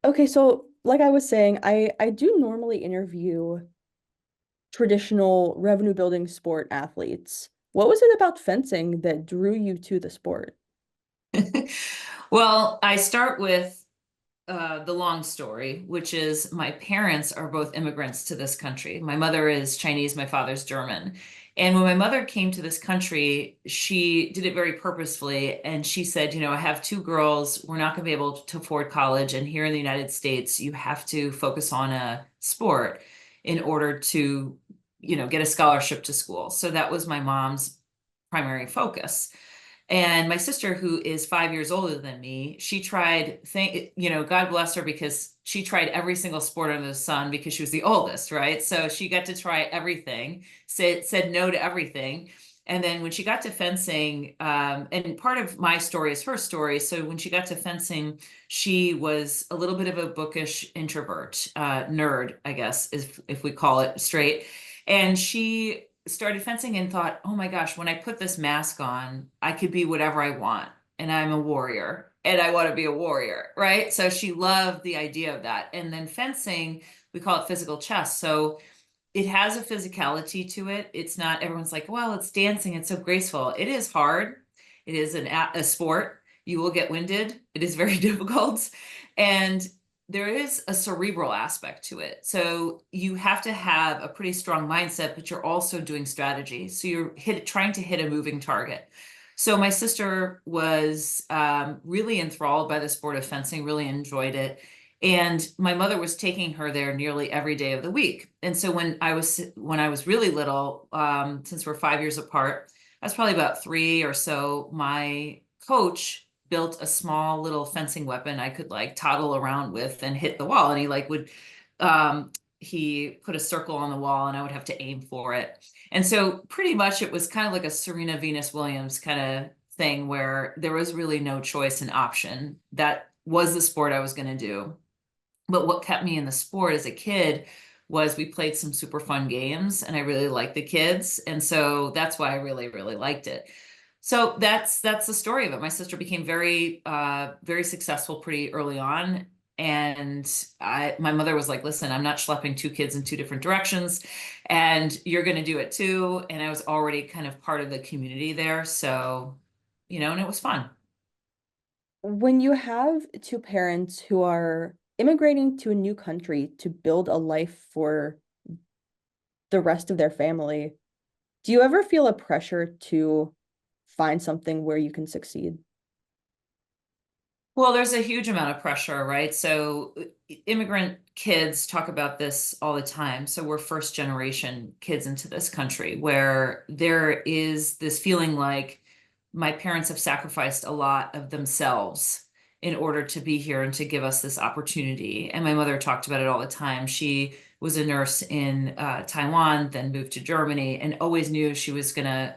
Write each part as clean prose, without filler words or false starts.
Okay, so like I was saying, I do normally interview traditional revenue building sport athletes. What was it about fencing that drew you to the sport? Well, I start with the long story, which is my parents are both immigrants to this country. My mother is Chinese, my father's German. And when my mother came to this country, she did it very purposefully. And she said, I have two girls. We're not going to be able to afford college. And here in the United States, you have to focus on a sport in order to, get a scholarship to school. So that was my mom's primary focus. And my sister, who is 5 years older than me, she tried, God bless her, because she tried every single sport under the sun because she was the oldest, right? So she got to try everything, said no to everything. And then when she got to fencing, and part of my story is her story. So when she got to fencing, she was a little bit of a bookish introvert, nerd, I guess, if we call it straight. And she started fencing and thought, oh my gosh, when I put this mask on, I could be whatever I want. And I'm a warrior and I want to be a warrior, right? So she loved the idea of that. And then fencing, we call it physical chess. So it has a physicality to it. It's not, everyone's like, well, it's dancing, it's so graceful. It is hard. It is a sport. You will get winded. It is very difficult. And there is a cerebral aspect to it. So you have to have a pretty strong mindset, but you're also doing strategy. So you're trying to hit a moving target. So my sister was really enthralled by the sport of fencing, really enjoyed it. And my mother was taking her there nearly every day of the week. And so when I was really little, since we're 5 years apart, I was probably about three or so. My coach built a small little fencing weapon I could like toddle around with and hit the wall. And he like would um, he put a circle on the wall, and I would have to aim for it. And so pretty much it was kind of like a Serena Venus Williams kind of thing where there was really no choice and option. That was the sport I was going to do. But what kept me in the sport as a kid was we played some super fun games and I really liked the kids. And so that's why I really, really liked it. So that's the story of it. My sister became very successful pretty early on. And my mother was like, listen, I'm not schlepping two kids in two different directions, and you're going to do it too. And I was already kind of part of the community there. So, and it was fun. When you have two parents who are immigrating to a new country to build a life for the rest of their family, do you ever feel a pressure to find something where you can succeed? Well, there's a huge amount of pressure, right? So immigrant kids talk about this all the time. So we're first generation kids into this country where there is this feeling like my parents have sacrificed a lot of themselves in order to be here and to give us this opportunity. And my mother talked about it all the time. She was a nurse in Taiwan, then moved to Germany, and always knew she was going to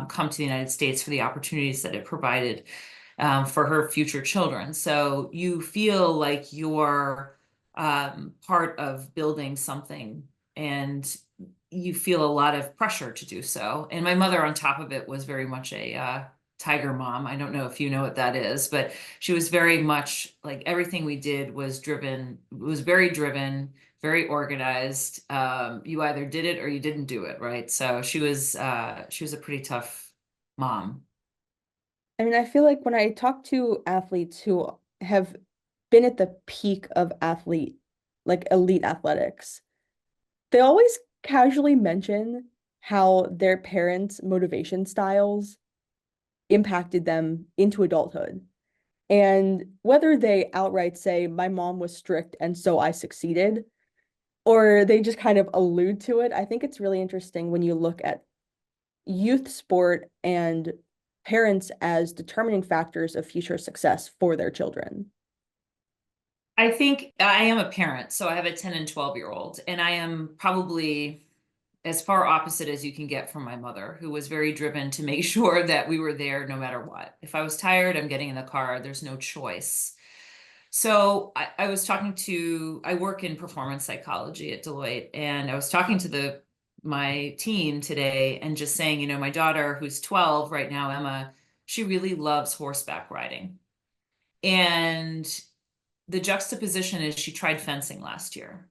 come to the United States for the opportunities that it provided for her future children. So you feel like you're part of building something, and you feel a lot of pressure to do so. And my mother, on top of it, was very much a tiger mom. I don't know if you know what that is, but she was very much like everything we did was very driven, very organized. You either did it or you didn't do it, right? So she was a pretty tough mom. I mean, I feel like when I talk to athletes who have been at the peak of like elite athletics, they always casually mention how their parents' motivation styles impacted them into adulthood. And whether they outright say, my mom was strict and so I succeeded, or they just kind of allude to it, I think it's really interesting when you look at youth sport and parents as determining factors of future success for their children. I think I am a parent, so I have a 10 and 12-year-old, and I am probably as far opposite as you can get from my mother, who was very driven to make sure that we were there no matter what. If I was tired, I'm getting in the car, there's no choice. So I work in performance psychology at Deloitte, and I was talking to my team today and just saying, my daughter, who's 12 right now, Emma, she really loves horseback riding. And the juxtaposition is she tried fencing last year.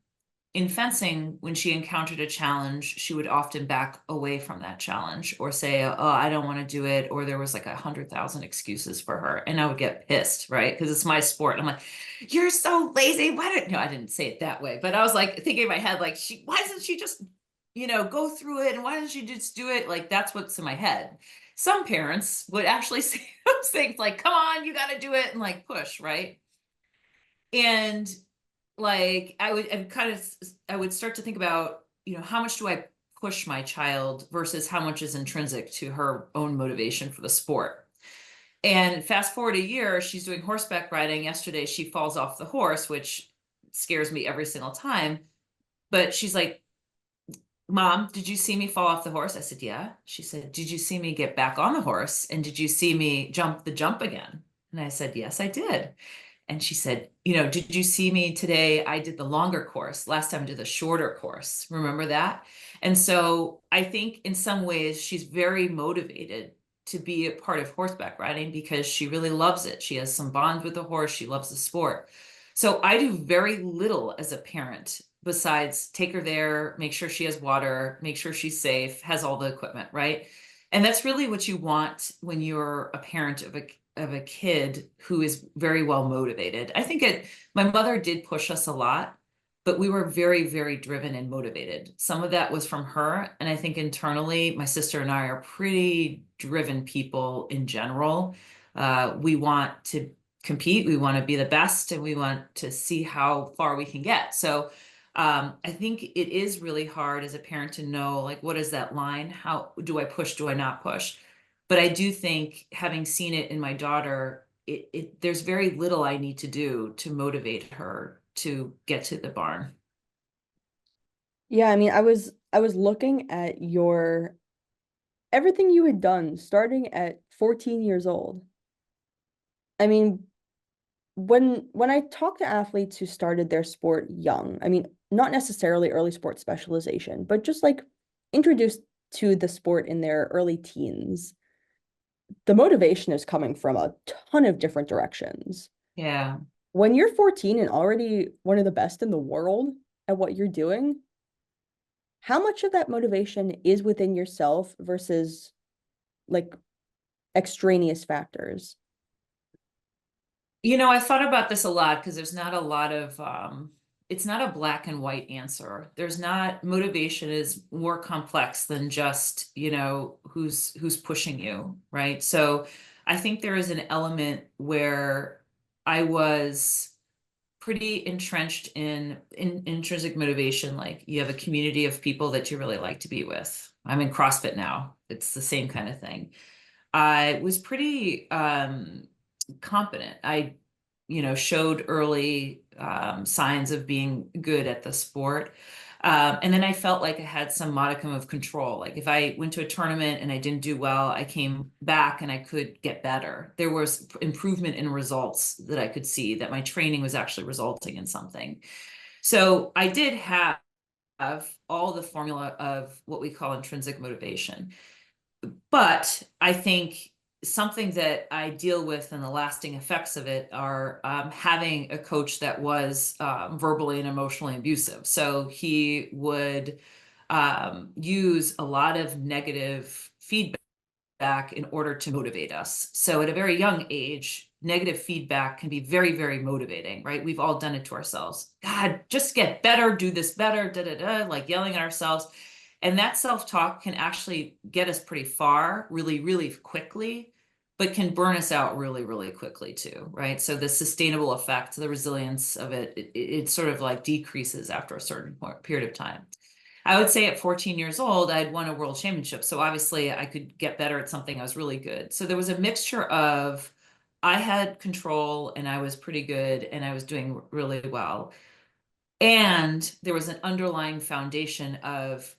In fencing, when she encountered a challenge, she would often back away from that challenge or say, "Oh, I don't want to do it," or there was like 100,000 excuses for her, and I would get pissed, right? Because it's my sport. I'm like, "You're so lazy. Why don't?" No, I didn't say it that way, but I was like thinking in my head, like, why doesn't she just, go through it, and why doesn't she just do it? Like that's what's in my head. Some parents would actually say those things like, "Come on, you got to do it," and like push, right? And like I would start to think about, how much do I push my child versus how much is intrinsic to her own motivation for the sport. And fast forward a year, she's doing horseback riding. Yesterday she falls off the horse, which scares me every single time. But she's like, "Mom, did you see me fall off the horse?" I said, "Yeah." She said, "Did you see me get back on the horse? And did you see me jump the jump again?" And I said, "Yes, I did." And she said, "Did you see me today? I did the longer course. Last time I did the shorter course. Remember that?" And so I think in some ways she's very motivated to be a part of horseback riding because she really loves it. She has some bond with the horse. She loves the sport. So I do very little as a parent besides take her there, make sure she has water, make sure she's safe, has all the equipment, right? And that's really what you want when you're a parent of a kid who is very well motivated. I think my mother did push us a lot, but we were very, very driven and motivated. Some of that was from her. And I think internally, my sister and I are pretty driven people in general. We want to compete, we want to be the best, and we want to see how far we can get. So I think it is really hard as a parent to know, like, what is that line? How do I push? Do I not push? But I do think, having seen it in my daughter, there's very little I need to do to motivate her to get to the barn. Yeah, I mean, I was looking at your everything you had done starting at 14 years old. I mean, when I talk to athletes who started their sport young, I mean, not necessarily early sports specialization, but just like introduced to the sport in their early teens, the motivation is coming from a ton of different directions. Yeah. When you're 14 and already one of the best in the world at what you're doing, how much of that motivation is within yourself versus like extraneous factors? I thought about this a lot because there's not a lot of it's not a black and white answer. There's not Motivation is more complex than just, who's pushing you, right? So I think there is an element where I was pretty entrenched in intrinsic motivation. Like, you have a community of people that you really like to be with. I'm in CrossFit now. It's the same kind of thing. I was pretty competent. I, showed early signs of being good at the sport. And then I felt like I had some modicum of control. Like, if I went to a tournament and I didn't do well, I came back and I could get better. There was improvement in results that I could see, that my training was actually resulting in something. So I did have all the formula of what we call intrinsic motivation. But I think something that I deal with, and the lasting effects of it, are having a coach that was verbally and emotionally abusive. So he would use a lot of negative feedback in order to motivate us. So at a very young age, negative feedback can be very, very motivating, right? We've all done it to ourselves. God, just get better, do this better, da da da, like yelling at ourselves. And that self-talk can actually get us pretty far really, really quickly, but can burn us out really, really quickly too, right? So the sustainable effect, the resilience of it sort of like decreases after a certain period of time. I would say at 14 years old, I'd won a world championship. So obviously I could get better at something. I was really good. So there was a mixture of, I had control and I was pretty good and I was doing really well. And there was an underlying foundation of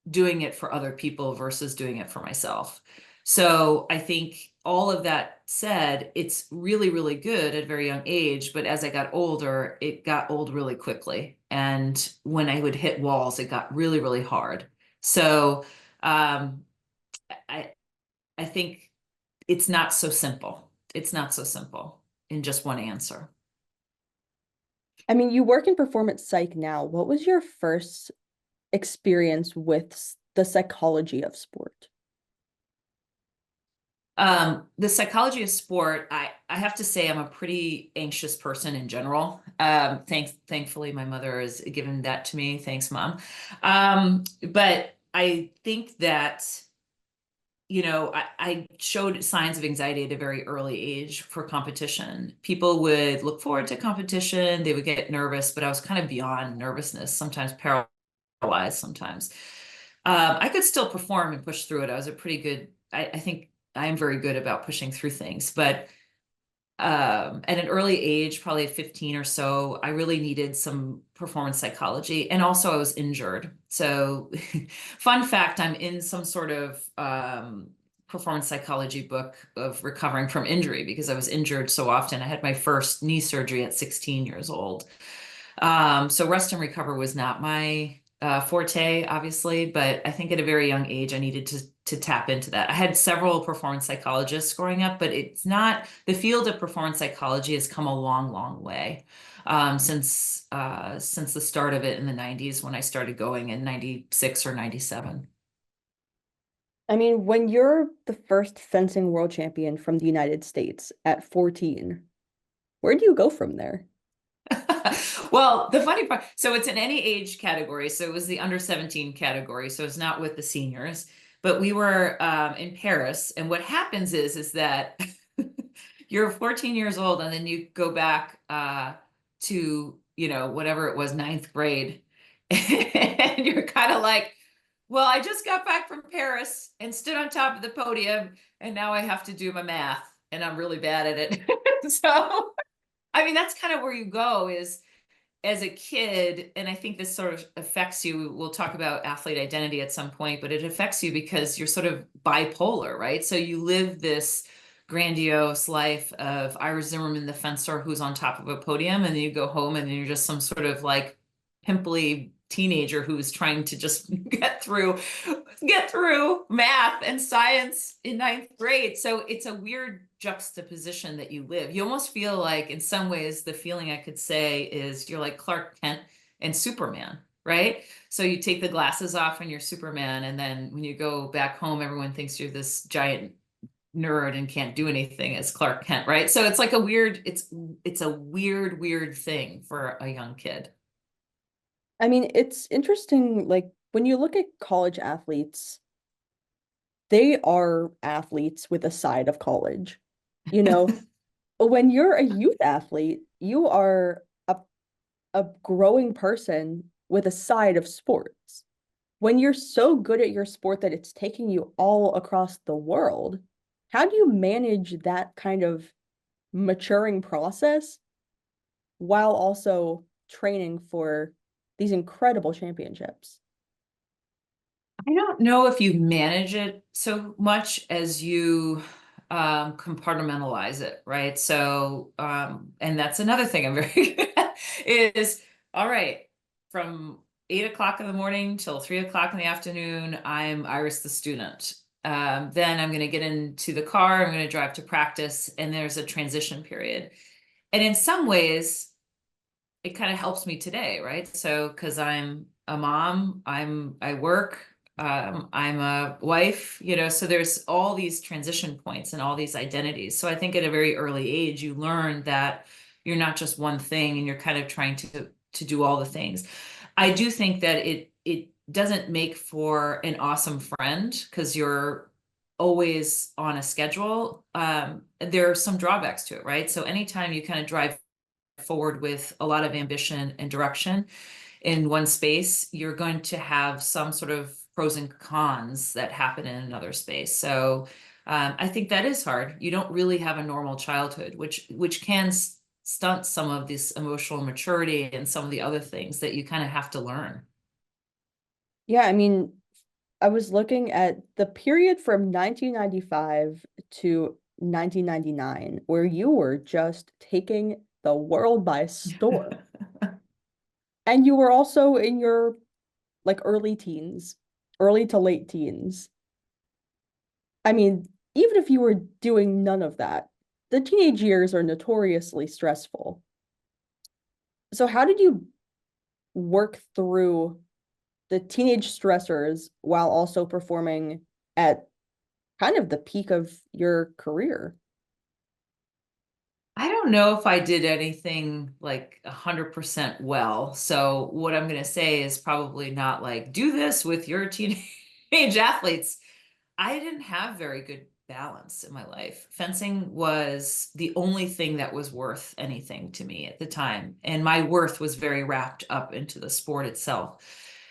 doing it for other people versus doing it for myself. So I think, all of that said, it's really, really good at a very young age. But as I got older, it got old really quickly. And when I would hit walls, it got really, really hard. So um, I, I think it's not so simple. It's not so simple in just one answer. I mean, you work in performance psych now. What was your first experience with the psychology of sport? The psychology of sport, I have to say I'm a pretty anxious person in general. Thankfully my mother has given that to me. Thanks, Mom. But I think that, I showed signs of anxiety at a very early age for competition. People would look forward to competition, they would get nervous, but I was kind of beyond nervousness, sometimes paralyzed sometimes. I could still perform and push through it. I was a pretty good, I think I am very good about pushing through things, but at an early age, probably 15 or so, I really needed some performance psychology. And also I was injured. So fun fact, I'm in some sort of performance psychology book of recovering from injury because I was injured so often. I had my first knee surgery at 16 years old. So rest and recover was not my forte, obviously, but I think at a very young age I needed to tap into that. I had several performance psychologists growing up, but it's not the field of performance psychology has come a long, long way since the start of it in the 90s when I started going in 96 or 97. I mean, when you're the first fencing world champion from the United States at 14, where do you go from there? Well, the funny part, so it's in any age category. So it was the under 17 category. So it's not with the seniors, but we were in Paris. And what happens is that you're 14 years old and then you go back to, whatever it was, ninth grade. And you're kind of like, well, I just got back from Paris and stood on top of the podium, and now I have to do my math, and I'm really bad at it. So, I mean, that's kind of where you go is as a kid, and I think this sort of affects you. We'll talk about athlete identity at some point, but it affects you because you're sort of bipolar, right? So you live this grandiose life of Iris Zimmermann, the fencer who's on top of a podium, and then you go home and then you're just some sort of like pimply teenager who's trying to just get through math and science in ninth grade. So it's a weird juxtaposition that you live. You almost feel like, in some ways, the feeling I could say is you're like Clark Kent and Superman, right? So you take the glasses off and you're Superman, and then when you go back home, everyone thinks you're this giant nerd and can't do anything as Clark Kent, right? So it's like it's a weird thing for a young kid. I mean, it's interesting, like when you look at college athletes, they are athletes with a side of college. You know, when you're a youth athlete, you are a growing person with a side of sports. When you're so good at your sport that it's taking you all across the world, how do you manage that kind of maturing process while also training for these incredible championships? I don't know if you manage it so much as you compartmentalize it, right? So, and that's another thing I'm very good at is, all right, from 8 o'clock in the morning till 3 o'clock in the afternoon, I'm Iris the student. Then I'm going to get into the car, I'm going to drive to practice, and there's a transition period. And in some ways, it kind of helps me today, right? So, because I'm a mom, I work, I'm a wife, so there's all these transition points and all these identities. So I think at a very early age, you learn that you're not just one thing and you're kind of trying to do all the things. I do think that it doesn't make for an awesome friend because you're always on a schedule. There are some drawbacks to it, right? So anytime you kind of drive forward with a lot of ambition and direction in one space, you're going to have some sort of pros and cons that happen in another space. So I think that is hard. You don't really have a normal childhood, which can stunt some of this emotional maturity and some of the other things that you kind of have to learn. Yeah, I mean, I was looking at the period from 1995 to 1999, where you were just taking the world by storm. And you were also in your like early teens, early to late teens. I mean, even if you were doing none of that, the teenage years are notoriously stressful. So how did you work through the teenage stressors while also performing at kind of the peak of your career? I don't know if I did anything like 100% well. So what I'm going to say is probably not like do this with your teenage athletes. I didn't have very good balance in my life. Fencing was the only thing that was worth anything to me at the time, and my worth was very wrapped up into the sport itself.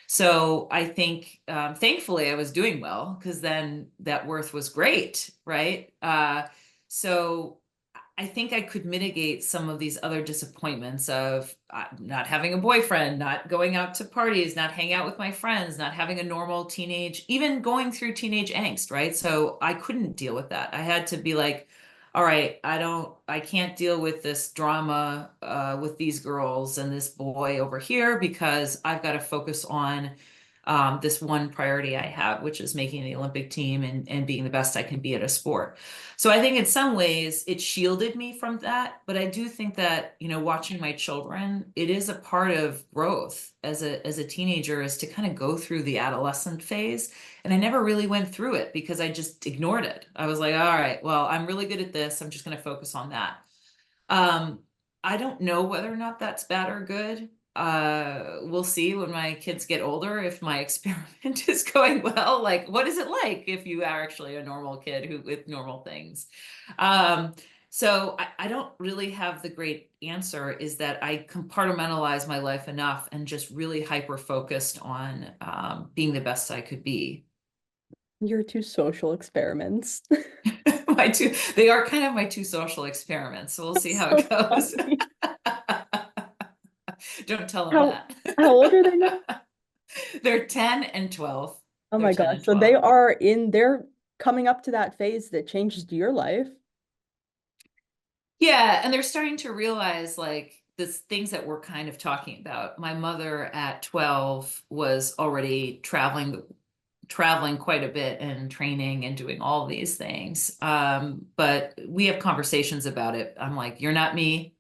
So I think, thankfully, I was doing well because then that worth was great, right? So I think I could mitigate some of these other disappointments of not having a boyfriend, not going out to parties, not hanging out with my friends, not having a normal teenage, even going through teenage angst, right? So I couldn't deal with that. I had to be like, all right, I can't deal with this drama with these girls and this boy over here because I've got to focus on this one priority I have, which is making the Olympic team and being the best I can be at a sport. So I think in some ways it shielded me from that. But I do think that, watching my children, it is a part of growth as a teenager is to kind of go through the adolescent phase. And I never really went through it because I just ignored it. I was like, all right, well, I'm really good at this. I'm just going to focus on that. Um, I don't know whether or not that's bad or good. We'll see when my kids get older if my experiment is going well. Like, what is it like if you are actually a normal kid who with normal things? Um, so I don't really have the great answer, is that I compartmentalize my life enough and just really hyper focused on being the best I could be. Your two social experiments. They are kind of my two social experiments. So we'll see That's how so it goes. funny. Don't tell them How that. how old are they now? They're 10 and 12. Oh They're my 10 gosh. and So they 12. are they're coming up to that phase that changes your life. Yeah, and they're starting to realize like this things that we're kind of talking about. My mother at 12 was already traveling quite a bit and training and doing all these things. But we have conversations about it. I'm like, you're not me.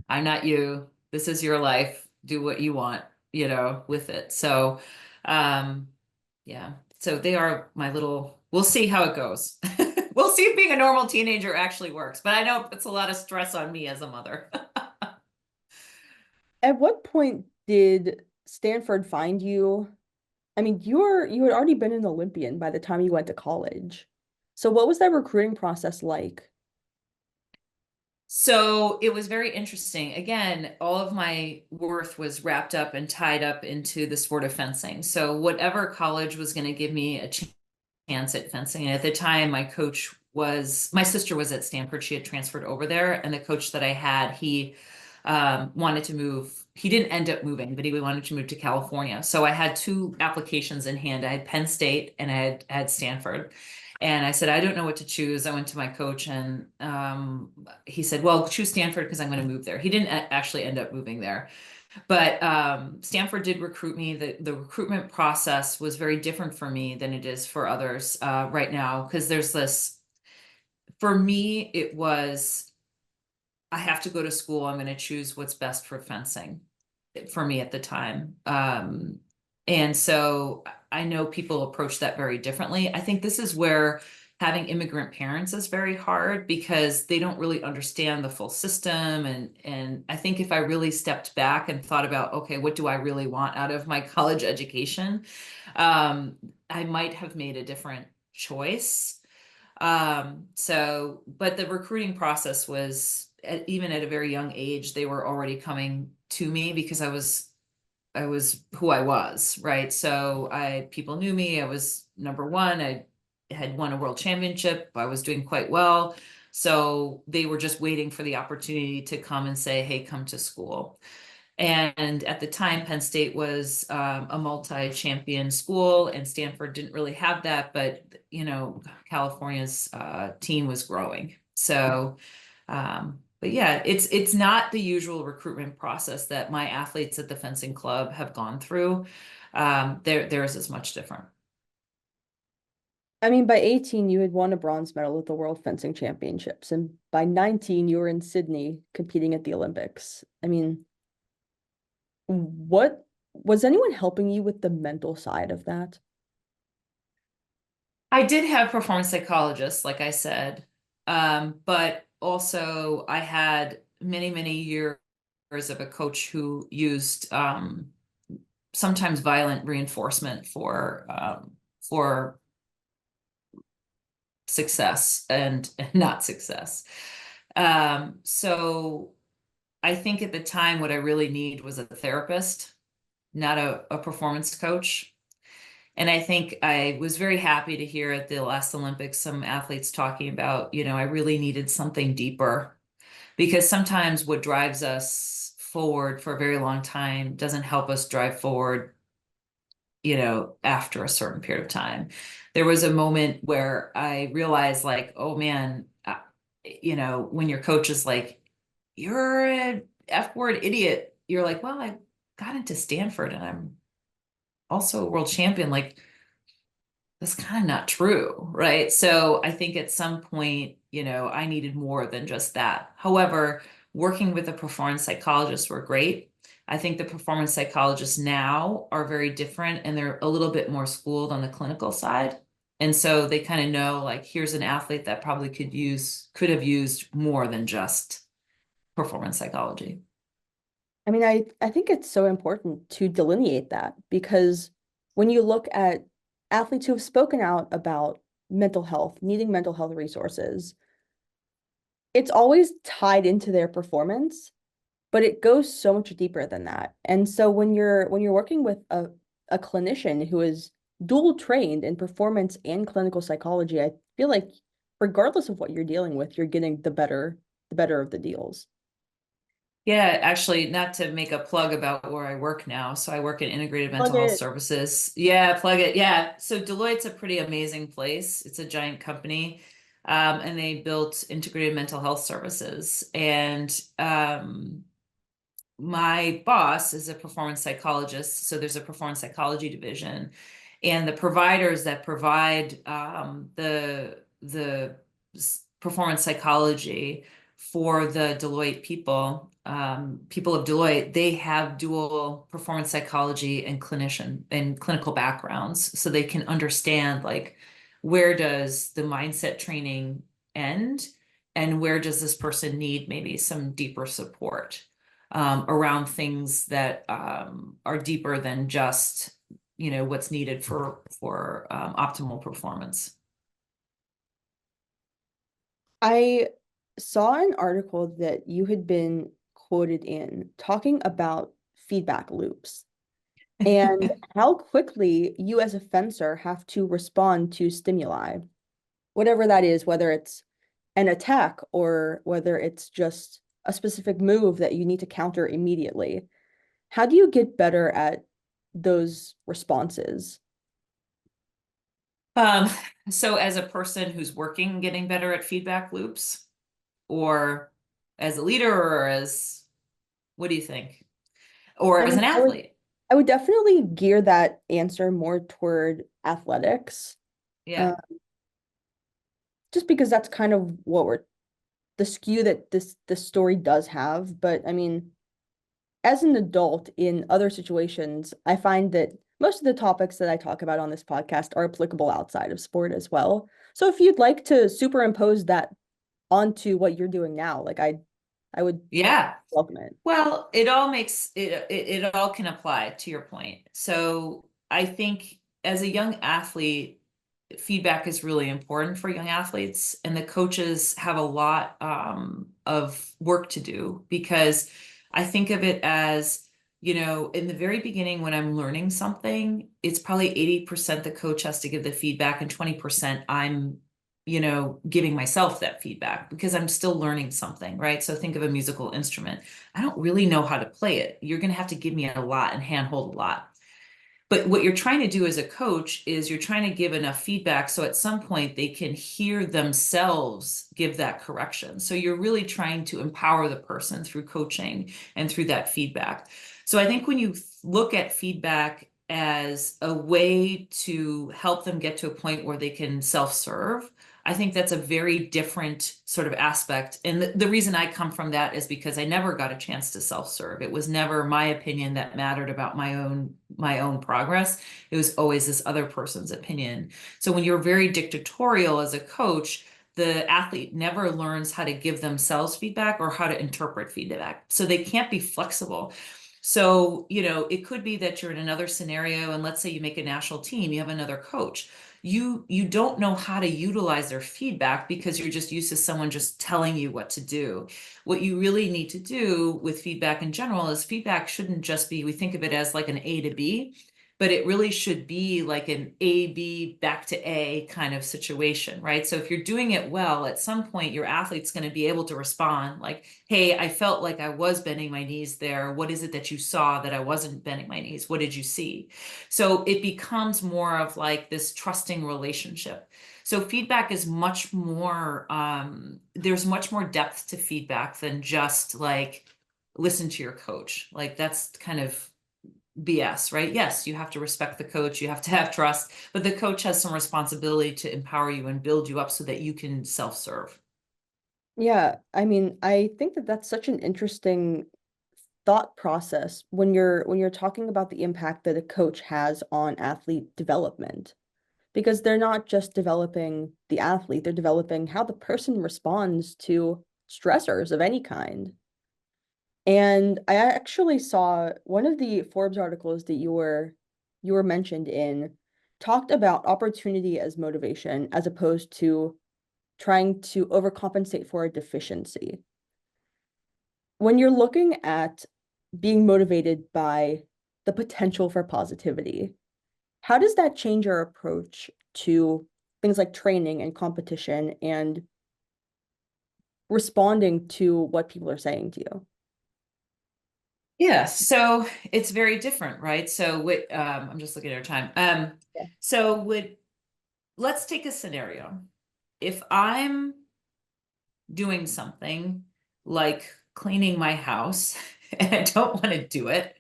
I'm not you. This is your life. Do what you want, with it. So, um, yeah. So they are my little, we'll see how it goes. We'll see if being a normal teenager actually works, but I know it's a lot of stress on me as a mother. At what point did Stanford find you? I mean, you had already been an Olympian by the time you went to college. So what was that recruiting process like? So it was very interesting. Again, all of my worth was wrapped up and tied up into the sport of fencing. So whatever college was going to give me a chance at fencing. And at the time, my sister was at Stanford. She had transferred over there. And the coach that I had, he wanted to move. He didn't end up moving, but he wanted to move to California. So I had two applications in hand. I had Penn State and I had Stanford. And I said, I don't know what to choose. I went to my coach and he said, well, choose Stanford because I'm going to move there. He didn't actually end up moving there. But Stanford did recruit me. The recruitment process was very different for me than it is for others right now, because there's this, for me, it was, I have to go to school. I'm going to choose what's best for fencing for me at the time. And so I know people approach that very differently. I think this is where having immigrant parents is very hard because they don't really understand the full system. And I think if I really stepped back and thought about, okay, what do I really want out of my college education? Um, I might have made a different choice. But the recruiting process was even at a very young age, they were already coming to me because I was who I was, right? So people knew me. I was number one. I had won a world championship. I was doing quite well. So they were just waiting for the opportunity to come and say, hey, come to school. And at the time, Penn State was a multi-champion school, and Stanford didn't really have that. But California's team was growing. So, but yeah, it's not the usual recruitment process that my athletes at the fencing club have gone through. Theirs is much different. I mean, by 18, you had won a bronze medal at the World Fencing Championships, and by 19, you were in Sydney competing at the Olympics. I mean, What was anyone helping you with the mental side of that? I did have performance psychologists, like I said, but also I had many, many years of a coach who used sometimes violent reinforcement for success and not success. So I think at the time what I really need was a therapist, not a performance coach. And I think I was very happy to hear at the last Olympics some athletes talking about, I really needed something deeper because sometimes what drives us forward for a very long time doesn't help us drive forward, after a certain period of time. There was a moment where I realized, like, oh man, when your coach is like, you're an F word idiot, you're like, well, I got into Stanford and I'm also a world champion. Like, that's kind of not true, right? So I think at some point, I needed more than just that. However, working with a performance psychologist were great. I think the performance psychologists now are very different and they're a little bit more schooled on the clinical side. And so they kind of know, like, here's an athlete that probably could have used more than just performance psychology. I mean, I think it's so important to delineate that because when you look at athletes who have spoken out about mental health, needing mental health resources, it's always tied into their performance, but it goes so much deeper than that. And so when you're working with a clinician who is dual trained in performance and clinical psychology, I feel like regardless of what you're dealing with, you're getting the better of the deals. Yeah, actually, not to make a plug about where I work now. So I work in integrated Plug mental health it. services. Yeah, plug it. Yeah. So Deloitte's a pretty amazing place. It's a giant company. And they built integrated mental health services. And my boss is a performance psychologist, so there's a performance psychology division, and the providers that provide the performance psychology for the Deloitte people of Deloitte, they have dual performance psychology and clinician and clinical backgrounds, so they can understand, like, where does the mindset training end, and where does this person need maybe some deeper support around things that are deeper than just what's needed for optimal performance. I saw an article that you had been quoted in talking about feedback loops and how quickly you as a fencer have to respond to stimuli, whatever that is, whether it's an attack or whether it's just a specific move that you need to counter immediately. How do you get better at those responses? Um, so as a person who's working, getting better at feedback loops, or as a leader, or as, what do you think? Or I as an mean, athlete? I would definitely gear that answer more toward athletics, Yeah. uh, just because that's kind of what we're the skew that this story does have. But I mean, as an adult in other situations, I find that most of the topics that I talk about on this podcast are applicable outside of sport as well. So if you'd like to superimpose that onto what you're doing now, like I would Yeah. welcome it. Well, it all makes it all can apply to your point. So I think as a young athlete, feedback is really important for young athletes, and the coaches have a lot of work to do because I think of it as, in the very beginning when I'm learning something, it's probably 80% the coach has to give the feedback and 20% I'm giving myself that feedback because I'm still learning something, right? So think of a musical instrument. I don't really know how to play it. You're going to have to give me a lot and handhold a lot. But what you're trying to do as a coach is you're trying to give enough feedback so at some point they can hear themselves give that correction. So you're really trying to empower the person through coaching and through that feedback. So I think when you look at feedback as a way to help them get to a point where they can self-serve, I think that's a very different sort of aspect. And the reason I come from that is because I never got a chance to self-serve. It was never my opinion that mattered about my own progress. It was always this other person's opinion. So when you're very dictatorial as a coach, the athlete never learns how to give themselves feedback or how to interpret feedback. So they can't be flexible. So, it could be that you're in another scenario, and let's say you make a national team, you have another coach. You don't know how to utilize their feedback because you're just used to someone just telling you what to do. What you really need to do with feedback in general is feedback shouldn't just be, we think of it as like an A to B, but it really should be like an A, B, back to A kind of situation, right? So if you're doing it well, at some point your athlete's going to be able to respond like, hey, I felt like I was bending my knees there. What is it that you saw that I wasn't bending my knees? What did you see? So it becomes more of like this trusting relationship. So feedback is much more, there's much more depth to feedback than just like listen to your coach. Like that's kind of BS, right? Yes, you have to respect the coach, you have to have trust, but the coach has some responsibility to empower you and build you up so that you can self-serve. Yeah, I mean, I think that that's such an interesting thought process when you're talking about the impact that a coach has on athlete development. Because they're not just developing the athlete, they're developing how the person responds to stressors of any kind. And I actually saw one of the Forbes articles that you were mentioned in talked about opportunity as motivation as opposed to trying to overcompensate for a deficiency. When you're looking at being motivated by the potential for positivity, how does that change your approach to things like training and competition and responding to what people are saying to you? Yeah, so it's very different, right? So what I'm just looking at our time. Yeah. So would let's take a scenario. If I'm doing something like cleaning my house and I don't want to do it,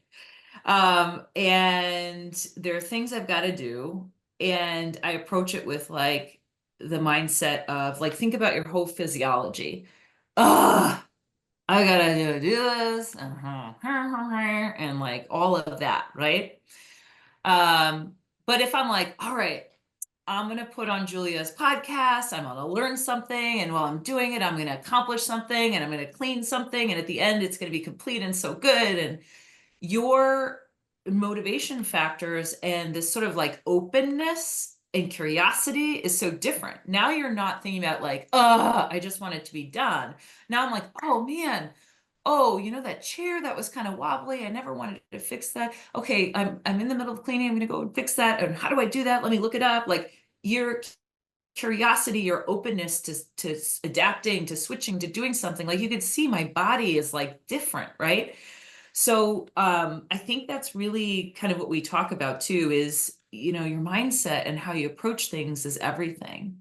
and there are things I've got to do, and I approach it with like the mindset of like think about your whole physiology. Ugh, I gotta do this, and like all of that, right? Um, but if I'm like, all right, I'm gonna put on Julia's podcast, I'm gonna learn something, and while I'm doing it, I'm gonna accomplish something, and I'm gonna clean something, and at the end, it's gonna be complete and so good. And your motivation factors and this sort of like openness and curiosity is so different. Now you're not thinking about like, oh, I just want it to be done. Now I'm like, oh man, oh, that chair that was kind of wobbly. I never wanted to fix that. Okay, I'm in the middle of cleaning. I'm gonna go and fix that. And how do I do that? Let me look it up. Like your curiosity, your openness to adapting, to switching, to doing something. Like you could see my body is like different, right? So I think that's really kind of what we talk about too is, your mindset and how you approach things is everything.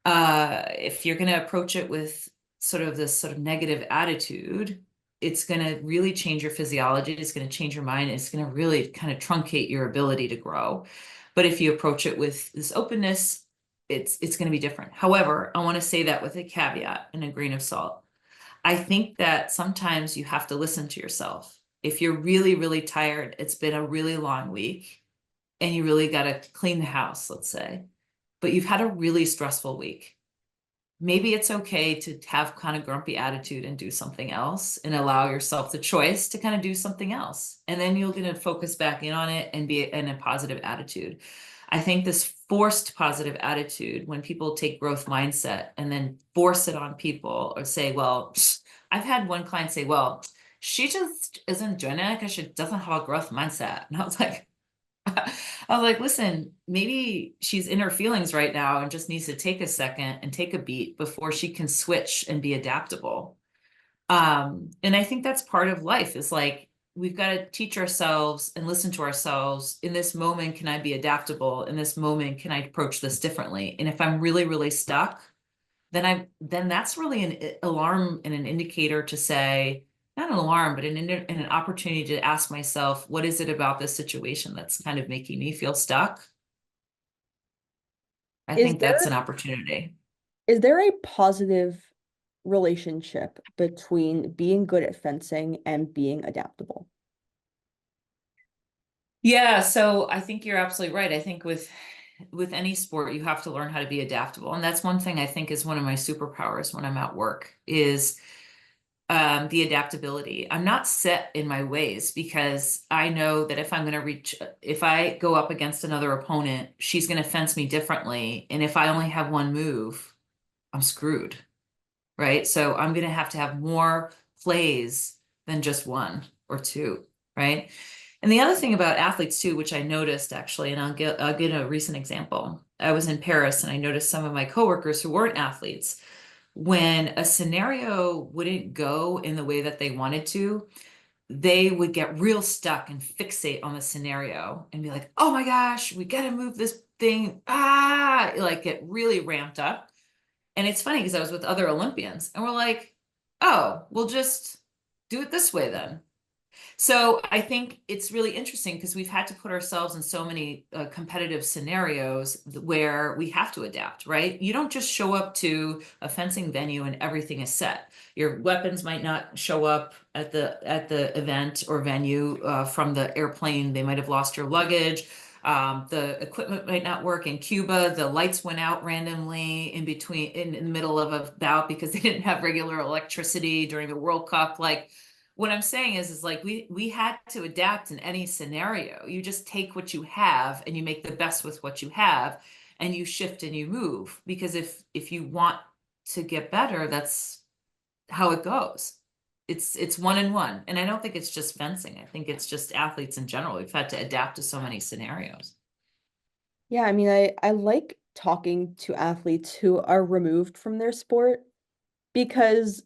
If you're going to approach it with sort of this sort of negative attitude, it's going to really change your physiology. It's going to change your mind. It's going to really kind of truncate your ability to grow. But if you approach it with this openness, it's going to be different. However, I want to say that with a caveat and a grain of salt. I think that sometimes you have to listen to yourself. If you're really, really tired, it's been a really long week, and you really got to clean the house, let's say, but you've had a really stressful week. Maybe it's okay to have kind of grumpy attitude and do something else and allow yourself the choice to kind of do something else. And then you're going to focus back in on it and be in a positive attitude. I think this forced positive attitude, when people take growth mindset and then force it on people or say, well, I've had one client say, well, she just isn't doing it because she doesn't have a growth mindset. And I was like, listen, maybe she's in her feelings right now and just needs to take a second and take a beat before she can switch and be adaptable. And I think that's part of life is like, we've got to teach ourselves and listen to ourselves. In this moment, can I be adaptable? In this moment, can I approach this differently? And if I'm really, really stuck, then that's really an alarm and an indicator to say, not an alarm, but an opportunity to ask myself, what is it about this situation that's kind of making me feel stuck? I Is think that's there an opportunity. is there a positive relationship between being good at fencing and being adaptable? Yeah, so I think you're absolutely right. I think with any sport, you have to learn how to be adaptable. And that's one thing I think is one of my superpowers when I'm at work is the adaptability. I'm not set in my ways because I know that if I'm going to if I go up against another opponent, she's going to fence me differently. And if I only have one move, I'm screwed, right? So I'm going to have more plays than just one or two, right? And the other thing about athletes too, which I noticed actually, and I'll get a recent example. I was in Paris and I noticed some of my coworkers who weren't athletes, when a scenario wouldn't go in the way that they wanted to, they would get real stuck and fixate on the scenario and be like, oh my gosh, we got to move this thing. Ah, like get really ramped up. And it's funny because I was with other Olympians and we're like, oh, we'll just do it this way then. So I think it's really interesting because we've had to put ourselves in so many competitive scenarios where we have to adapt, right? You don't just show up to a fencing venue and everything is set. Your weapons might not show up at the event or venue from the airplane. They might have lost your luggage. The equipment might not work in Cuba. The lights went out randomly in the middle of a bout because they didn't have regular electricity during the World Cup. Like what I'm saying is like we had to adapt in any scenario. You just take what you have and you make the best with what you have and you shift and you move because if you want to get better, that's how it goes. It's one and one. And I don't think it's just fencing. I think it's just athletes in general. We've had to adapt to so many scenarios. Yeah, I mean, I like talking to athletes who are removed from their sport because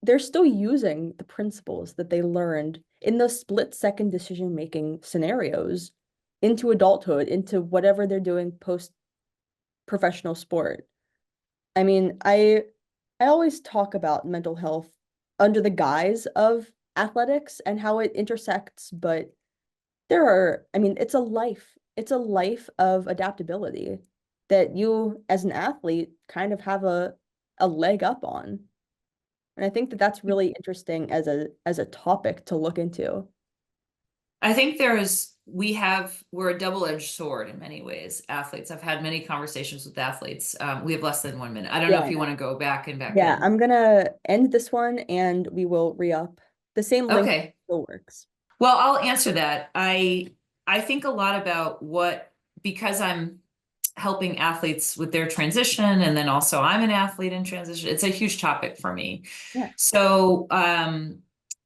they're still using the principles that they learned in those split-second decision-making scenarios into adulthood, into whatever they're doing post professional sport. I mean, I always talk about mental health under the guise of athletics and how it intersects, but I mean, it's a life. It's a life of adaptability that you as an athlete kind of have a leg up on. And I think that that's really interesting as a topic to look into. I think we're a double-edged sword in many ways, athletes. I've had many conversations with athletes. We have less than 1 minute. I don't know if you Yeah. want to go back and back Yeah, in. I'm gonna end this one and we will re-up. The same link Okay. still works. Well, I'll answer that. I think a lot about because I'm helping athletes with their transition and then also I'm an athlete in transition. It's a huge topic for me. Yeah. So,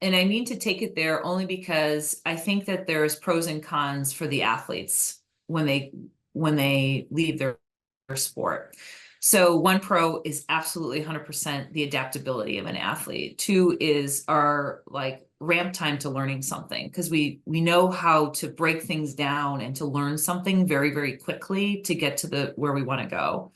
and I mean to take it there only because I think that there's pros and cons for the athletes when they leave their sport. So one pro is absolutely 100% the adaptability of an athlete. Two is our like ramp time to learning something because we know how to break things down and to learn something very, very quickly to get to the where we want to go.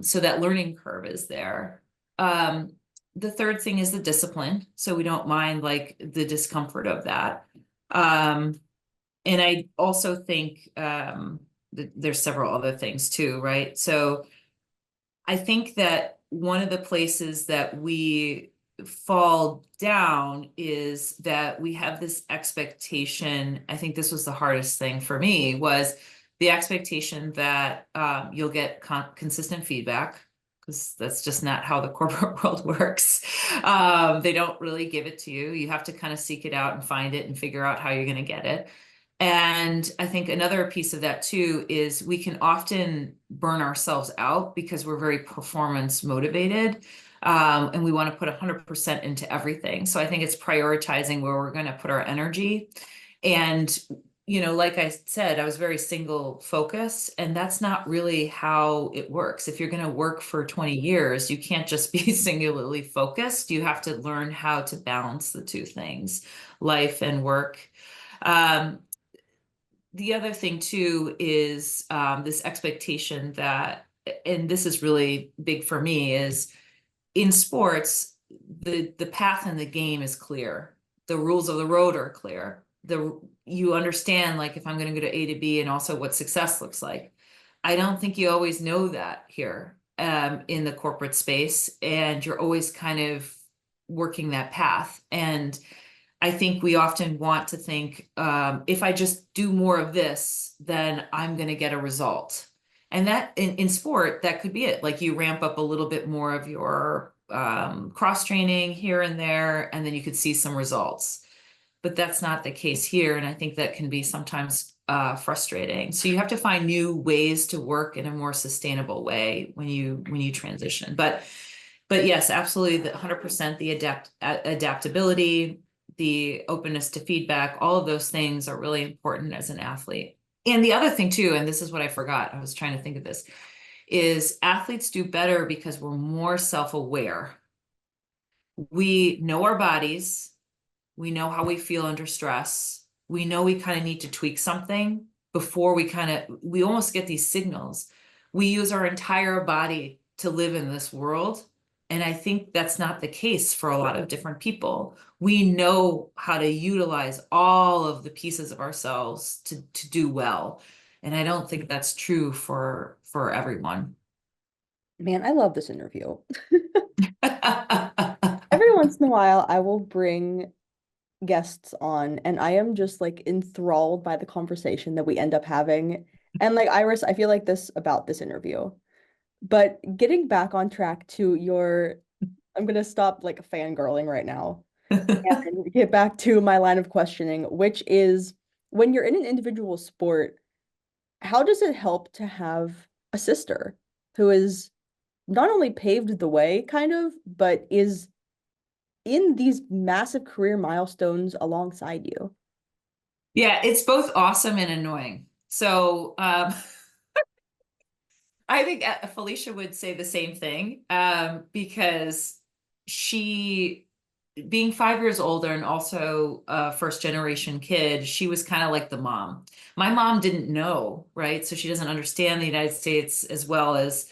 So that learning curve is there. The third thing is the discipline. So we don't mind like the discomfort of that. Um, and I also think there's several other things too, right? So I think that one of the places that we fall down is that we have this expectation. I think this was the hardest thing for me was the expectation that you'll get consistent feedback because that's just not how the corporate world works. They don't really give it to you. You have to kind of seek it out and find it and figure out how you're going to get it. And I think another piece of that too is we can often burn ourselves out because we're very performance motivated. And we want to put 100% into everything. So I think it's prioritizing where we're going to put our energy. And, like I said, I was very single focused, and that's not really how it works. If you're going to work for 20 years, you can't just be singularly focused. You have to learn how to balance the two things, life and work. Um, the other thing too is this expectation that, and this is really big for me, is in sports, the path in the game is clear. The rules of the road are clear. You understand like if I'm going to go to A to B and also what success looks like. I don't think you always know that here in the corporate space, and you're always kind of working that path. And I think we often want to think, if I just do more of this, then I'm going to get a result. And that in sport, that could be it. Like you ramp up a little bit more of your cross training here and there, and then you could see some results. But that's not the case here. And I think that can be sometimes frustrating. So you have to find new ways to work in a more sustainable way when you transition. But yes, absolutely, the 100% the adaptability, the openness to feedback, all of those things are really important as an athlete. And the other thing too, and this is what I forgot, I was trying to think of this, is athletes do better because we're more self-aware. We know our bodies, we know how we feel under stress. We know we kind of need to tweak something before we almost get these signals. We use our entire body to live in this world. And I think that's not the case for a lot of different people. We know how to utilize all of the pieces of ourselves to do well. And I don't think that's true for everyone. Man, I love this interview. Every once in a while, I will bring guests on, and I am just like enthralled by the conversation that we end up having. And like Iris, I feel like this about this interview. But getting back on track to your, I'm gonna stop like fangirling right now and get back to my line of questioning, which is when you're in an individual sport, how does it help to have a sister who is not only paved the way, kind of, but is in these massive career milestones alongside you? Yeah, it's both awesome and annoying. So I think Felicia would say the same thing because she, being 5 years older and also a first generation kid, she was kind of like the mom. My mom didn't know, right? So she doesn't understand the United States as well as,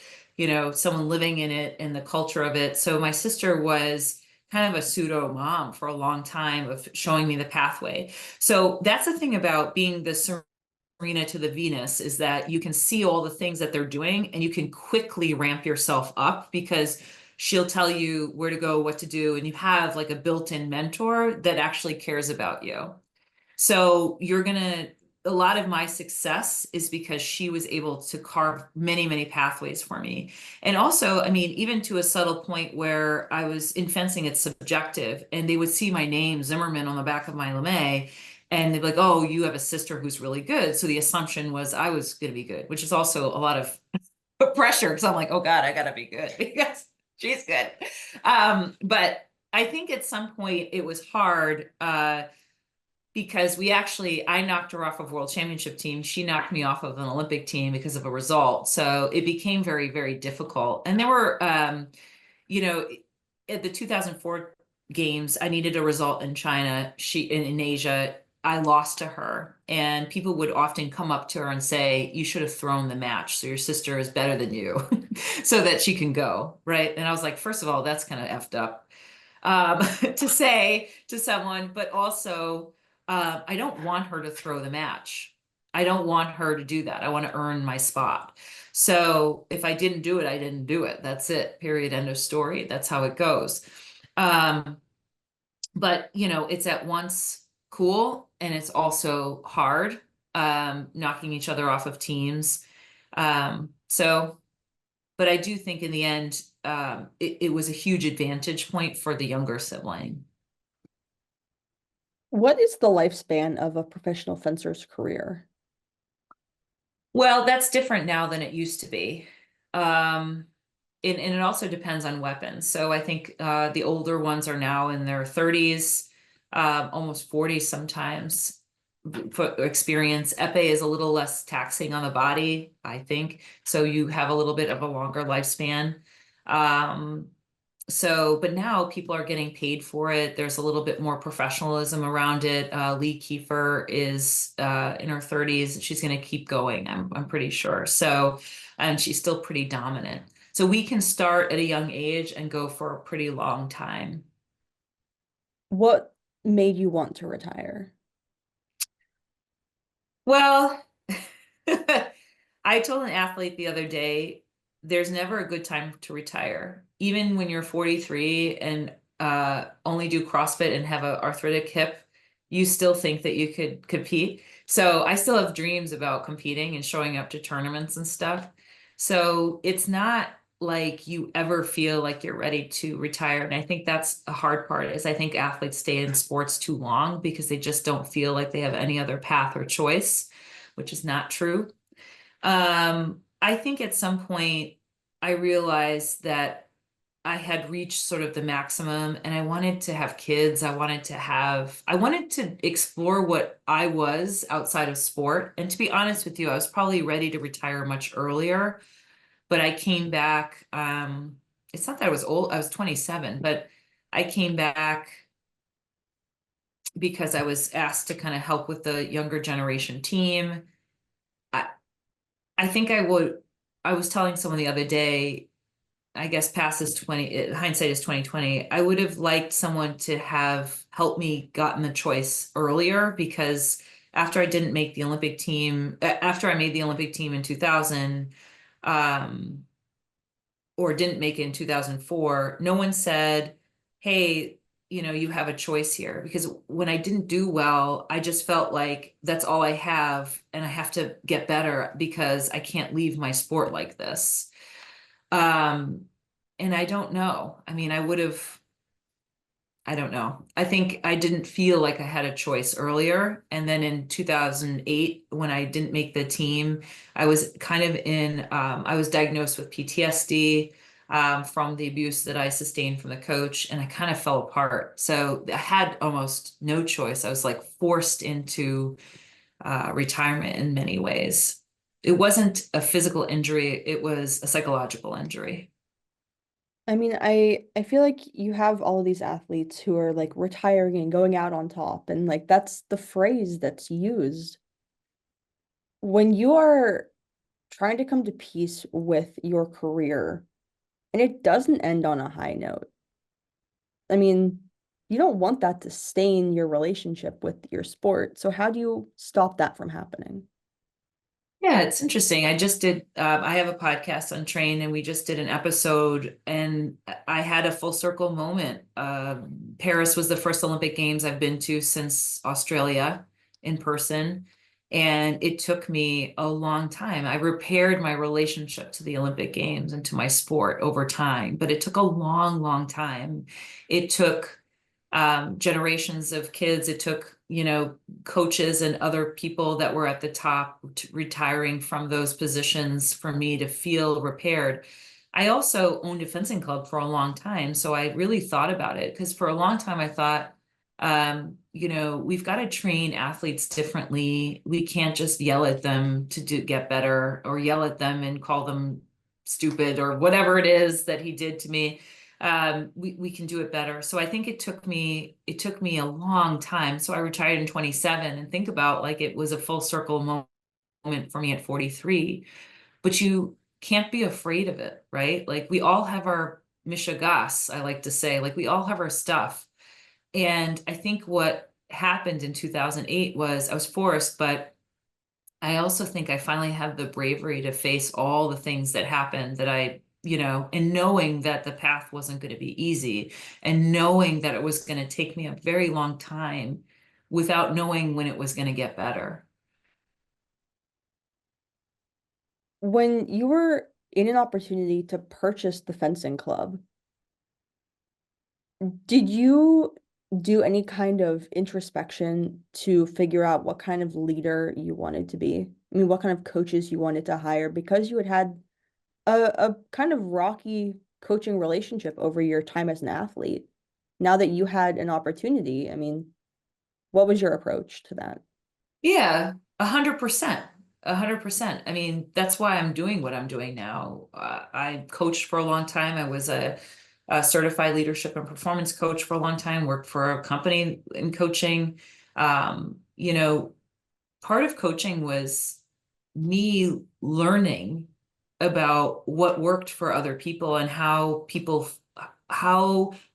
someone living in it and the culture of it. So my sister was kind of a pseudo mom for a long time of showing me the pathway. So that's the thing about being the Serena to the Venus is that you can see all the things that they're doing and you can quickly ramp yourself up because she'll tell you where to go, what to do, and you have like a built-in mentor that actually cares about you. So a lot of my success is because she was able to carve many, many pathways for me. And also, I mean, even to a subtle point where I was in fencing, it's subjective, and they would see my name, Zimmermann, on the back of my lame, and they'd be like, oh, you have a sister who's really good. So the assumption was I was going to be good, which is also a lot of pressure because I'm like, oh God, I gotta be good because she's good. But I think at some point it was hard because I knocked her off of world championship team. She knocked me off of an Olympic team because of a result. So it became very, very difficult. And there were, you know, at the 2004 games, I needed a result in China. In Asia, I lost to her, and people would often come up to her and say, "You should have thrown the match, so your sister is better than you, so that she can go." Right? And I was like, first of all, that's kind of effed up to say to someone, but also, I don't want her to throw the match. I don't want her to do that. I want to earn my spot. So if I didn't do it, I didn't do it. That's it. Period. End of story. That's how it goes. Um, but it's at once cool and it's also hard, knocking each other off of teams. So, but I do think in the end, it was a huge advantage point for the younger sibling. What is the lifespan of a professional fencer's career? Well, that's different now than it used to be. Um, and it also depends on weapons. So I think the older ones are now in their 30s, almost 40 sometimes. For experience, epee is a little less taxing on the body, I think. So you have a little bit of a longer lifespan. Um, but now people are getting paid for it. There's a little bit more professionalism around it. Lee Kiefer is in her 30s. She's going to keep going, I'm pretty sure. So, and she's still pretty dominant. So we can start at a young age and go for a pretty long time. What made you want to retire? Well, I told an athlete the other day, there's never a good time to retire. Even when you're 43 and only do CrossFit and have an arthritic hip, you still think that you could compete. So I still have dreams about competing and showing up to tournaments and stuff. So it's not like you ever feel like you're ready to retire. And I think that's a hard part is I think athletes stay in sports too long because they just don't feel like they have any other path or choice, which is not true. I think at some point I realized that I had reached sort of the maximum and I wanted to have kids. I wanted to explore what I was outside of sport. And to be honest with you, I was probably ready to retire much earlier, but I came back. It's not that I was old, I was 27, but I came back because I was asked to kind of help with the younger generation team. I, I think I was telling someone the other day, I guess past is 20, hindsight is 2020. I would have liked someone to have helped me gotten the choice earlier because after I didn't make the Olympic team, after I made the Olympic team in 2000, um, or didn't make it in 2004, no one said, hey, you have a choice here. Because when I didn't do well, I just felt like that's all I have and I have to get better because I can't leave my sport like this. Um, and I don't know. I mean, I don't know. I think I didn't feel like I had a choice earlier. And then in 2008, when I didn't make the team, I was kind of I was diagnosed with PTSD from the abuse that I sustained from the coach, and I kind of fell apart. So I had almost no choice. I was like forced into retirement in many ways. It wasn't a physical injury, it was a psychological injury. I mean, I feel like you have all of these athletes who are like retiring and going out on top, and like that's the phrase that's used. When you are trying to come to peace with your career and it doesn't end on a high note, I mean, you don't want that to stain your relationship with your sport. So how do you stop that from happening? Yeah, it's interesting. I have a podcast on train and we just did an episode and I had a full circle moment. Paris was the first Olympic Games I've been to since Australia in person. And it took me a long time. I repaired my relationship to the Olympic Games and to my sport over time, but it took a long, long time. It took generations of kids. It took, coaches and other people that were at the top retiring from those positions for me to feel repaired. I also owned a fencing club for a long time, so I really thought about it because for a long time I thought, we've got to train athletes differently. We can't just yell at them to get better or yell at them and call them stupid or whatever it is that he did to me. We can do it better. So I think it took me a long time. So I retired in 27 and think about like it was a full circle moment for me at 43, but you can't be afraid of it, right? Like we all have our mishigas, I like to say, like we all have our stuff. And I think what happened in 2008 was I was forced, but I also think I finally had the bravery to face all the things that happened that and knowing that the path wasn't going to be easy and knowing that it was going to take me a very long time without knowing when it was going to get better. When you were in an opportunity to purchase the fencing club, did you do any kind of introspection to figure out what kind of leader you wanted to be? I mean, what kind of coaches you wanted to hire because you had had a kind of rocky coaching relationship over your time as an athlete. Now that you had an opportunity, I mean, what was your approach to that? Yeah, 100%. 100%. I mean, that's why I'm doing what I'm doing now. I coached for a long time. I was a certified leadership and performance coach for a long time, worked for a company in coaching. Um, you know, Part of coaching was me learning about what worked for other people and how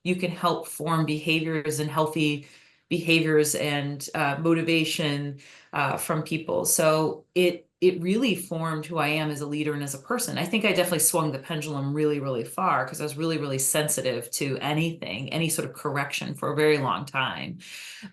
you can help form behaviors and healthy behaviors and motivation from people. So it really formed who I am as a leader and as a person. I think I definitely swung the pendulum really, really far because I was really, really sensitive to anything, any sort of correction for a very long time.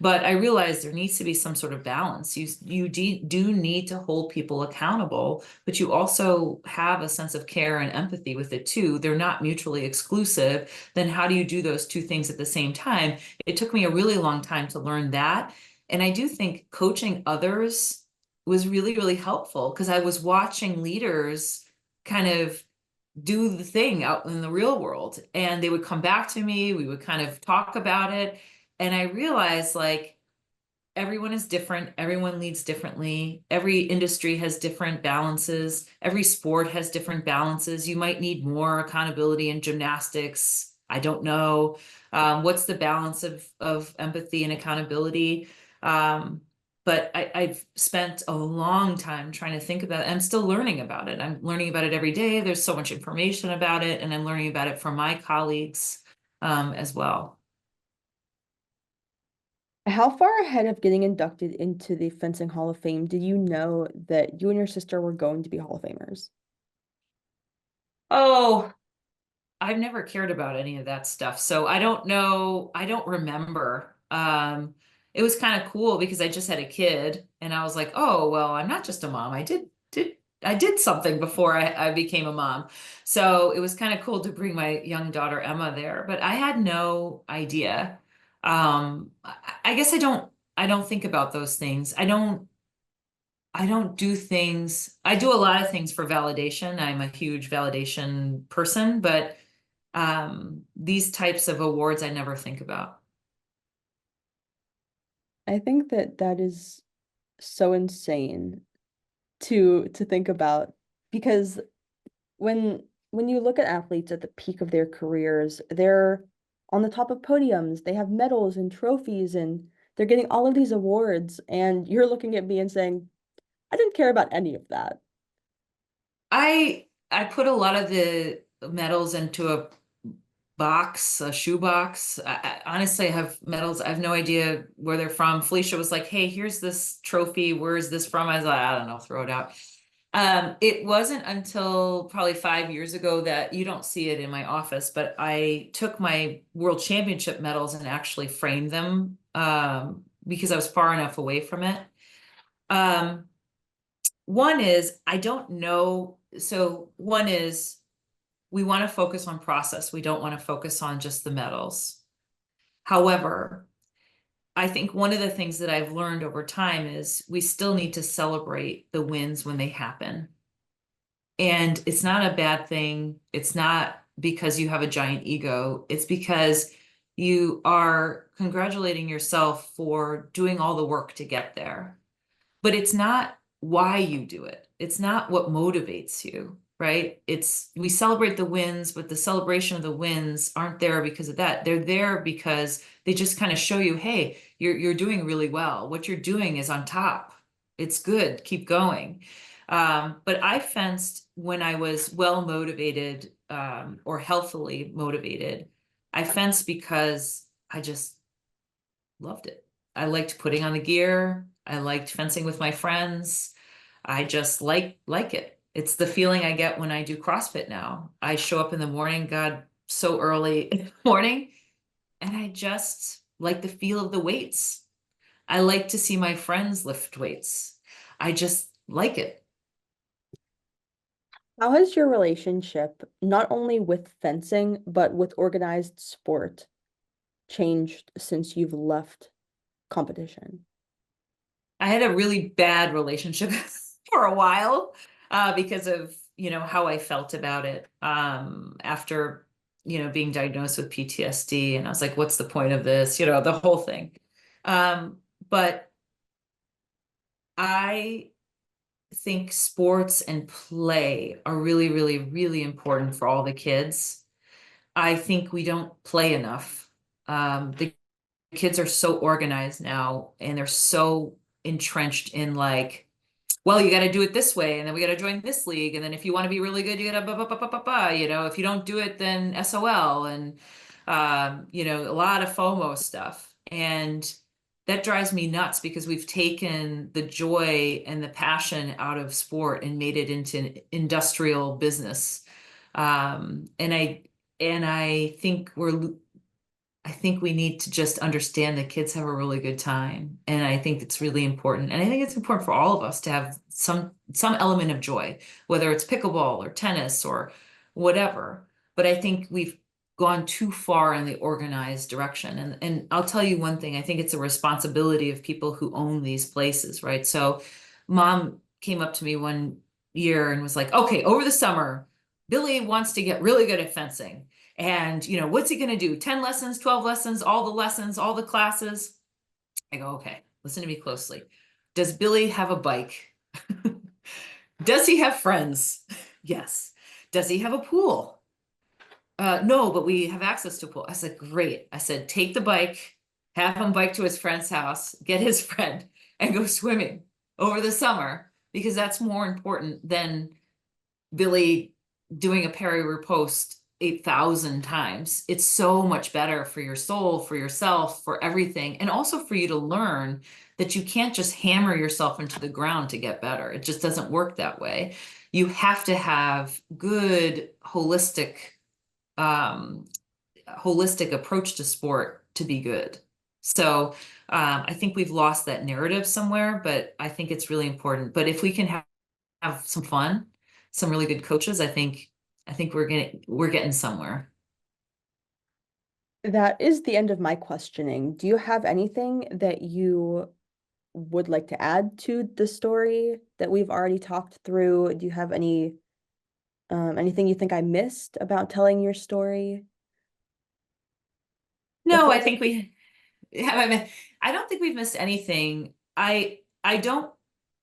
But I realized there needs to be some sort of balance. Do need to hold people accountable, but you also have a sense of care and empathy with it too. They're not mutually exclusive. Then how do you do those two things at the same time? It took me a really long time to learn that. And I do think coaching others was really, really helpful because I was watching leaders kind of do the thing out in the real world. And they would come back to me, we would kind of talk about it. And I realized like everyone is different, everyone leads differently, every industry has different balances, every sport has different balances. You might need more accountability in gymnastics. I don't know. What's the balance of empathy and accountability? Um, but I've spent a long time trying to think about it. I'm still learning about it. I'm learning about it every day. There's so much information about it, and I'm learning about it from my colleagues as well. How far ahead of getting inducted into the Fencing Hall of Fame did you know that you and your sister were going to be Hall of Famers? Oh, I've never cared about any of that stuff. So I don't know. I don't remember. It was kind of cool because I just had a kid and I was like, oh, well, I'm not just a mom. I did something before I became a mom. So it was kind of cool to bring my young daughter Emma there, but I had no idea. I guess I don't think about those things. I don't do things. I do a lot of things for validation. I'm a huge validation person, but these types of awards I never think about. I think that that is so insane to think about because when you look at athletes at the peak of their careers, they're on the top of podiums, they have medals and trophies and they're getting all of these awards and you're looking at me and saying, I didn't care about any of that. I put a lot of the medals into a box, a shoe box. Honestly, I have medals. I have no idea where they're from. Felicia was like, "Hey, here's this trophy. Where is this from?" I was like, "I don't know. Throw it out." It wasn't until probably 5 years ago that you don't see it in my office, but I took my world championship medals and actually framed them because I was far enough away from it. Um, One is I don't know. So one is we want to focus on process. We don't want to focus on just the medals. However, I think one of the things that I've learned over time is we still need to celebrate the wins when they happen. And it's not a bad thing. It's not because you have a giant ego. It's because you are congratulating yourself for doing all the work to get there. But it's not why you do it. It's not what motivates you, right? It's we celebrate the wins, but the celebration of the wins aren't there because of that. They're there because they just kind of show you, hey, you're doing really well. What you're doing is on top. It's good. Keep going. But I fenced when I was well motivated or healthily motivated. I fenced because I just loved it. I liked putting on the gear. I liked fencing with my friends. I just like it. It's the feeling I get when I do CrossFit now. I show up in the morning, God, so early in the morning, and I just like the feel of the weights. I like to see my friends lift weights. I just like it. How has your relationship, not only with fencing, but with organized sport, changed since you've left competition? I had a really bad relationship for a while because of, how I felt about it after, being diagnosed with PTSD. And I was like, what's the point of this? The whole thing. But I think sports and play are really, really, really important for all the kids. I think we don't play enough. The kids are so organized now and they're so entrenched in like, well, you got to do it this way, and then we got to join this league, and then if you want to be really good, you got to if you don't do it, then SOL, and a lot of FOMO stuff. And that drives me nuts because we've taken the joy and the passion out of sport and made it into an industrial business. And I think I think we need to just understand that kids have a really good time. And I think it's really important. And I think it's important for all of us to have some element of joy, whether it's pickleball or tennis or whatever. But I think we've gone too far in the organized direction. And I'll tell you one thing, I think it's a responsibility of people who own these places, right? So mom came up to me one year and was like, okay, over the summer, Billy wants to get really good at fencing. And, what's he going to do? 10 lessons, 12 lessons, all the classes. I go, okay, listen to me closely. Does Billy have a bike? Does he have friends? Yes. Does he have a pool? No, but we have access to a pool. I said, great. I said, take the bike, have him bike to his friend's house, get his friend, and go swimming over the summer because that's more important than Billy doing a parry riposte 8,000 times. It's so much better for your soul, for yourself, for everything, and also for you to learn that you can't just hammer yourself into the ground to get better. It just doesn't work that way. You have to have good um, holistic approach to sport to be good. So I think we've lost that narrative somewhere, but I think it's really important. But if we can have some fun, some really good coaches, I think we're getting somewhere. That is the end of my questioning. Do you have anything that you would like to add to the story that we've already talked through? Do you have anything you think I missed about telling your story? I No, feel I like think we haven't. I don't think we've missed anything. I don't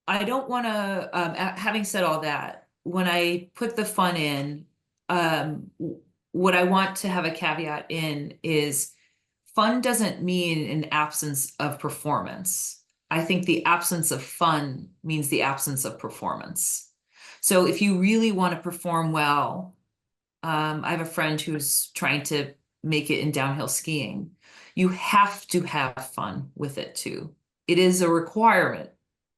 want to. Having said all that, when I put the fun in, what I want to have a caveat in is fun doesn't mean an absence of performance. I think the absence of fun means the absence of performance. So if you really want to perform well, I have a friend who's trying to make it in downhill skiing. You have to have fun with it too. It is a requirement,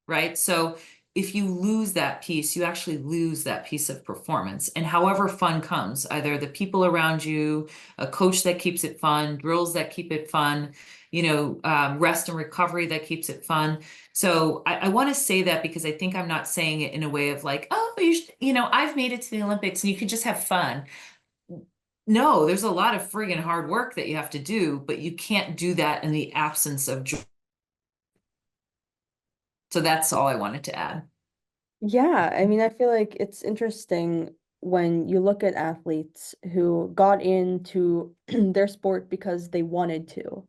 right? So if you lose that piece, you actually lose that piece of performance. And however fun comes, either the people around you, a coach that keeps it fun, drills that keep it fun, rest and recovery that keeps it fun. So I want to say that because I think I'm not saying it in a way of like, oh, I've made it to the Olympics and you can just have fun. No, there's a lot of friggin' hard work that you have to do, but you can't do that in the absence of joy. So that's all I wanted to add. yeah, I mean, I feel like it's interesting when you look at athletes who got into their sport because they wanted to,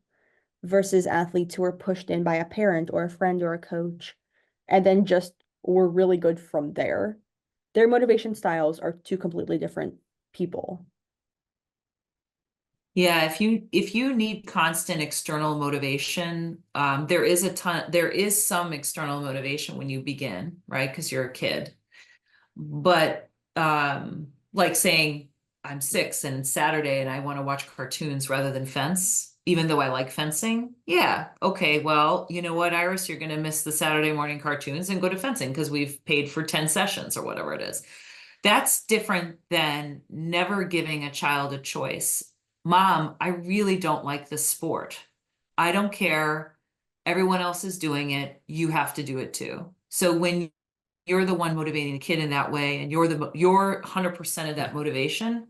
versus athletes who were pushed in by a parent or a friend or a coach, and then just were really good from there. Their motivation styles are two completely different people. Yeah, if you need constant external motivation, there is some external motivation when you begin, right? Because you're a kid. But like saying I'm 6 and it's Saturday and I want to watch cartoons rather than fence, even though I like fencing. Yeah, okay, well, you know what, Iris, you're gonna miss the Saturday morning cartoons and go to fencing because we've paid for 10 sessions or whatever it is. That's different than never giving a child a choice. Mom, I really don't like this sport. I don't care. Everyone else is doing it. You have to do it too. So when you're the one motivating the kid in that way and you're 100% of that motivation,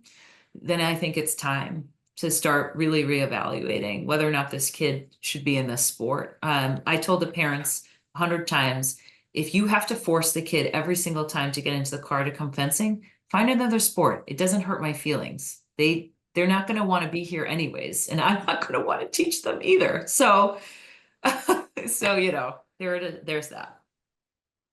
then I think it's time to start really reevaluating whether or not this kid should be in this sport. I told the parents 100 times, if you have to force the kid every single time to get into the car to come fencing, find another sport. It doesn't hurt my feelings. They're not going to want to be here anyways, and I'm not going to want to teach them either. So, so there's that.